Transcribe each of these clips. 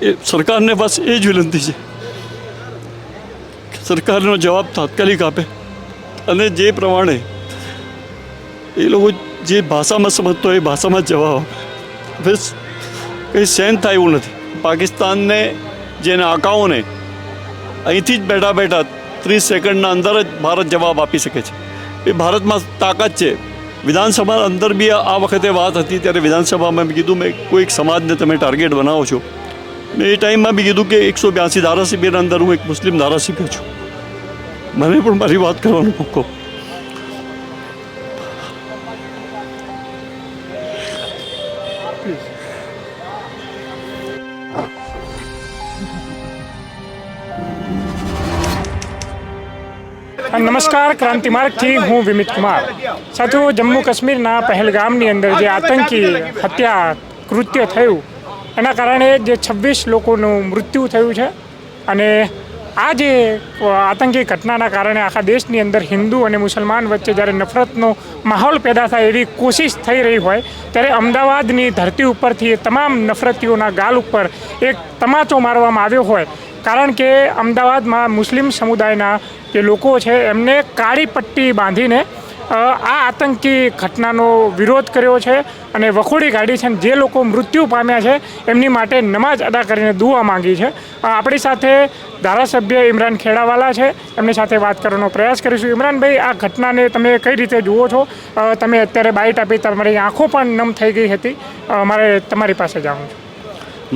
એ સરકારને બસ એ જ વિનંતી છે કે સરકારનો જવાબ તાત્કાલિક આપે અને જે પ્રમાણે એ લોકો જે ભાષામાં સમજતો હોય એ ભાષામાં જ જવાબ આપે. બસ કંઈ સહન થાય એવું નથી. પાકિસ્તાનને જે નાકાઓને અહીંથી જ બેઠા બેઠા 30 સેકન્ડના અંદર જ ભારત જવાબ આપી શકે છે. એ ભારતમાં તાકાત છે. વિધાનસભા અંદર બી આ વખતે વાત હતી ત્યારે વિધાનસભામાં મેં કીધું મેં કોઈક સમાજને તમે ટાર્ગેટ બનાવો છો. મેં એ ટાઈમમાં બી કીધું કે 182 ધારાસભ્યના અંદર હું એક મુસ્લિમ ધારાસભ્ય છું. મને પણ મારી વાત કરવાનો મોકો. નમસ્કાર, ક્રાંતિ માર્ગથી હું વિમિત કુમાર. સાથીઓ, જમ્મુ કાશ્મીરના પહેલગામની અંદર જે આતંકી હત્યા કૃત્ય થયું એના કારણે જે 26 લોકોનું મૃત્યુ થયું છે અને આ જે આતંકી ઘટનાના કારણે આખા દેશની અંદર હિન્દુ અને મુસલમાન વચ્ચે જ્યારે નફરતનો માહોલ પેદા થાય એવી કોશિશ થઈ રહી હોય ત્યારે અમદાવાદની ધરતી ઉપરથી તમામ નફરતીઓના ગાલ ઉપર એક તમાચો મારવામાં આવ્યો હોય. કારણ કે અમદાવાદમાં મુસ્લિમ સમુદાયના જે લોકો છે એમને કાળી પટ્ટી બાંધીને આ આતંકી ઘટનાનો વિરોધ કર્યો છે અને વખોડી કાઢી છે. જે લોકો મૃત્યુ પામ્યા છે એમની માટે નમાજ અદા કરીને દુઆ માંગી છે. આપણી સાથે ધારાસભ્ય ઇમરાન ખેડાવાલા છે, એમની સાથે વાત કરવાનો પ્રયાસ કરીશું. ઇમરાનભાઈ, આ ઘટનાને તમે કઈ રીતે જુઓ છો? તમે અત્યારે બાઇટ આપી, તમારી આંખો પણ નમ થઈ ગઈ હતી. મારે તમારી પાસે જાણવું છે.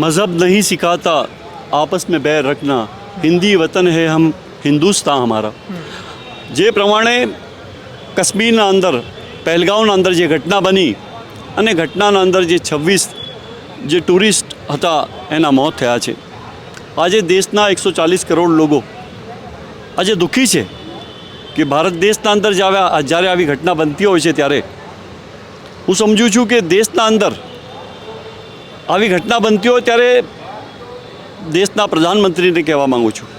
मज़हब नहीं सिखाता आपस में बैर रखना, हिंदी वतन है हम, हिंदुस्तान हमारा. જે પ્રમાણે કાશ્મીરના અંદર પહેલગામના અંદર જે ઘટના બની અને ઘટનાના અંદર જે 26 જે ટુરિસ્ટ હતા એના મોત થયા છે. આજે દેશના 140 કરોડ લોકો આજે દુઃખી છે કે ભારત દેશના અંદર જ્યારે આવી ઘટના બનતી હોય છે ત્યારે હું સમજું છું કે દેશના અંદર આવી ઘટના બનતી હોય ત્યારે દેશના પ્રધાનમંત્રીને કહેવા માગું છું,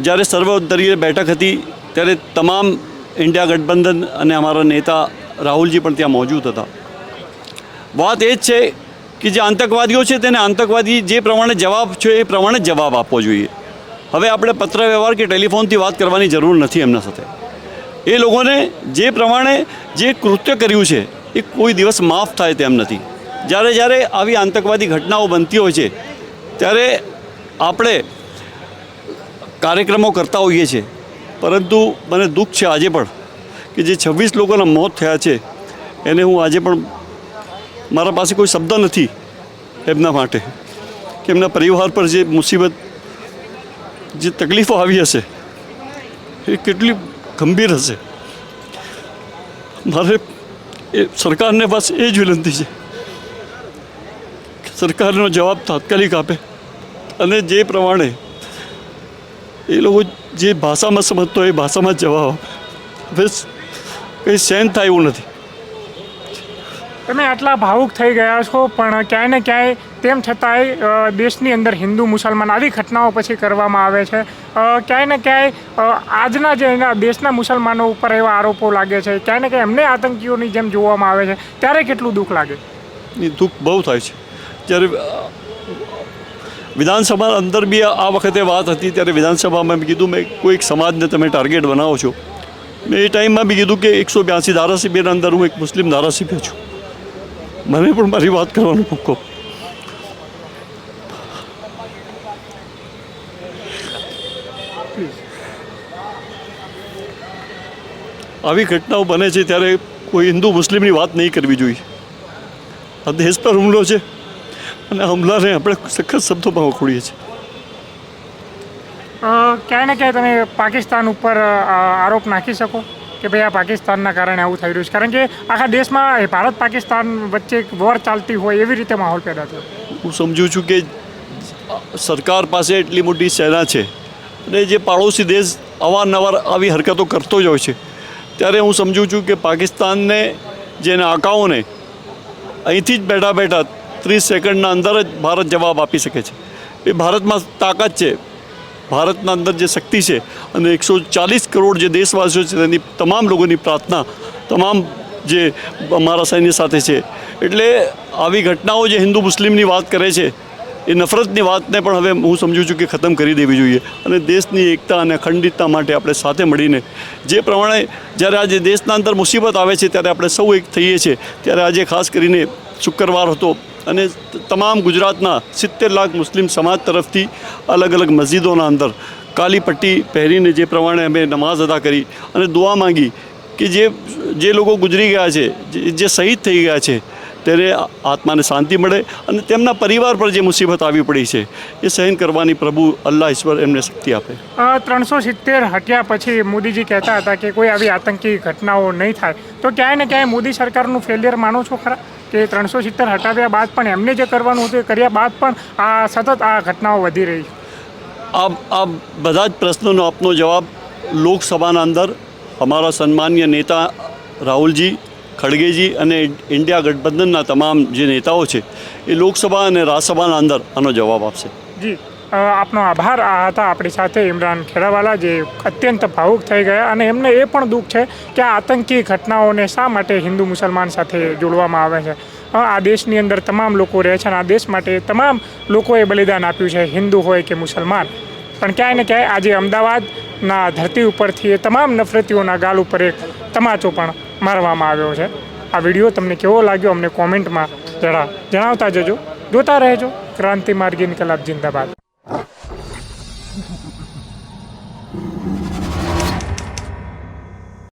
જ્યારે સર્વદળીય બેઠક હતી ત્યારે તમામ ઇન્ડિયા ગઠબંધન અને અમારા નેતા રાહુલજી પણ ત્યાં મોજૂદ હતા. વાત એ જ છે કે જે આતંકવાદીઓ છે તેને આતંકવાદી જે પ્રમાણે જવાબ છે એ પ્રમાણે જ જવાબ આપવો જોઈએ. હવે આપણે પત્ર વ્યવહાર કે ટેલિફોનથી વાત કરવાની જરૂર નથી એમના સાથે. એ લોકોને જે પ્રમાણે જે કૃત્ય કર્યું છે એ કોઈ દિવસ માફ થાય તેમ નથી. જ્યારે આવી આતંકવાદી ઘટનાઓ બનતી હોય છે ત્યારે આપણે કાર્યક્રમો કરતા હોઈએ છીએ, પરંતુ મને દુઃખ છે આજે પણ કે જે 26 લોકોના મોત થયા છે એને હું આજે પણ મારા પાસે કોઈ શબ્દ નથી એમના માટે કે એમના પરિવાર પર જે મુસીબત જે તકલીફો આવી હશે એ કેટલી ગંભીર હશે. મારે એ સરકારને બસ એ જ વિનંતી છે કે સરકારનો જવાબ તાત્કાલિક આપે અને જે પ્રમાણે એ લોકો જે ભાષામાં સમજતો હોય એ ભાષામાં જ જવાબ આપે. બસ કંઈ સહન થાય એવું નથી. તમે આટલા ભાવુક થઈ ગયા છો પણ ક્યાંય ને ક્યાંય તેમ છતાંય દેશની અંદર હિન્દુ મુસલમાન આવી ઘટનાઓ પછી કરવામાં આવે છે. ક્યાંય ને ક્યાંય આજના જે દેશના મુસલમાનો ઉપર એવા આરોપો લાગે છે, ક્યાંય ને ક્યાંય એમને આતંકીઓની જેમ જોવામાં આવે છે, ત્યારે કેટલું દુઃખ લાગે? એ દુઃખ બહુ થાય છે. જ્યારે વિધાનસભા અંદર બી આ વખતે વાત હતી ત્યારે વિધાનસભામાં મેં કીધું મેં કોઈક સમાજને તમે ટાર્ગેટ બનાવો છો. મેં એ ટાઈમમાં બી કીધું કે 182 ધારાસભ્યના અંદર હું એક મુસ્લિમ ધારાસભ્ય છું. મને પણ મારી વાત કરવાનો મોકો. આવી ઘટનાઓ બને છે ત્યારે કોઈ હિન્દુ મુસ્લિમની વાત નહીં કરવી જોઈએ. આ દેશ પર હુમલો છે અને હુમલાને આપણે સખત શબ્દોમાં વખોડીએ છીએ. ક્યાંય ને ક્યાંય તમે પાકિસ્તાન ઉપર આરોપ નાખી શકો કે ભાઈ આ પાકિસ્તાનના કારણે આવું થઈ રહ્યું છે? કારણ કે આખા દેશમાં ભારત પાકિસ્તાન વચ્ચે એક વોર ચાલતી હોય એવી રીતે માહોલ પેદા થયો. હું સમજું છું કે સરકાર પાસે એટલી મોટી સેના છે અને જે પાડોશી દેશ અવારનવાર આવી હરકતો કરતો જ હોય છે ત્યારે હું સમજું છું કે પાકિસ્તાનને જે નાકાઓને અહીંથી જ બેઠા બેઠા 30 સેકન્ડના અંદર જ ભારત જવાબ આપી શકે છે. એ ભારતમાં તાકાત છે. ભારતના અંદર જે શક્તિ છે અને 140 કરોડ જે દેશવાસીઓ છે તેની તમામ લોકોની પ્રાર્થના તમામ જે અમારા સૈન્ય સાથે છે. એટલે આવી ઘટનાઓ જે હિન્દુ મુસ્લિમની વાત કરે છે એ નફરતની વાતને પણ હવે હું સમજું છું કે ખતમ કરી દેવી જોઈએ અને દેશની એકતા અને અખંડિતતા માટે આપણે સાથે મળીને જે પ્રમાણે જ્યારે આજે દેશના અંદર મુસીબત આવે છે ત્યારે આપણે સૌ એક થઈએ છીએ ત્યારે આજે ખાસ કરીને શુક્રવાર હતો અને તમામ ગુજરાતના 70 લાખ મુસ્લિમ સમાજ તરફથી અલગ અલગ મસ્જિદોના અંદર કાલી પટ્ટી પહેરીને જે પ્રમાણે અમે નમાઝ અદા કરી અને દુઆ માંગી કે જે લોકો ગુજરી ગયા છે જે શહીદ થઈ ગયા છે તેને આત્માને શાંતિ મળે અને તેમના પરિવાર પર જે મુસીબત આવી પડી છે એ સહન કરવાની પ્રભુ અલ્લાહ ઈશ્વર એમને શક્તિ આપે. 370 હત્યા પછી મોદીજી કહેતા હતા કે કોઈ આવી આતંકી ઘટનાઓ નહીં થાય, તો ક્યાંય ને ક્યાંય મોદી સરકારનું ફેલિયર માનો છો ખરા કે 370 હટાવ્યા બાદ પણ એમને જે કરવાનું હતું એ કર્યા બાદ પણ આ સતત આ ઘટનાઓ વધી રહી છે? આ બધા જ પ્રશ્નોનો આપનો જવાબ લોકસભાના અંદર અમારા સન્માનીય નેતા રાહુલજી ખડગેજી અને ઇન્ડિયા ગઠબંધનના તમામ જે નેતાઓ છે એ લોકસભા અને રાજ્યસભાના અંદર આનો જવાબ આપશે. જી, આપનો આભાર. આ હતા આપણી સાથે ઇમરાન ખેડાવાલા, જે અત્યંત ભાવુક થઈ ગયા અને એમને એ પણ દુઃખ છે કે આ આતંકી ઘટનાઓને શા માટે હિન્દુ મુસલમાન સાથે જોડવામાં આવે છે. આ દેશની અંદર તમામ લોકો રહે છે અને આ દેશ માટે તમામ લોકોએ બલિદાન આપ્યું છે, હિન્દુ હોય કે મુસલમાન. પણ ક્યાંય ને ક્યાંય આજે અમદાવાદના ધરતી ઉપરથી એ તમામ નફરતીઓના ગાલ ઉપર એક તમાચો પણ મારવામાં આવ્યો છે. આ વિડીયો તમને કેવો લાગ્યો અમને કોમેન્ટમાં જણાવતા જજો. જોતા રહેજો ક્રાંતિ માર્ગ ઇન્કલાબ જિંદાબાદ.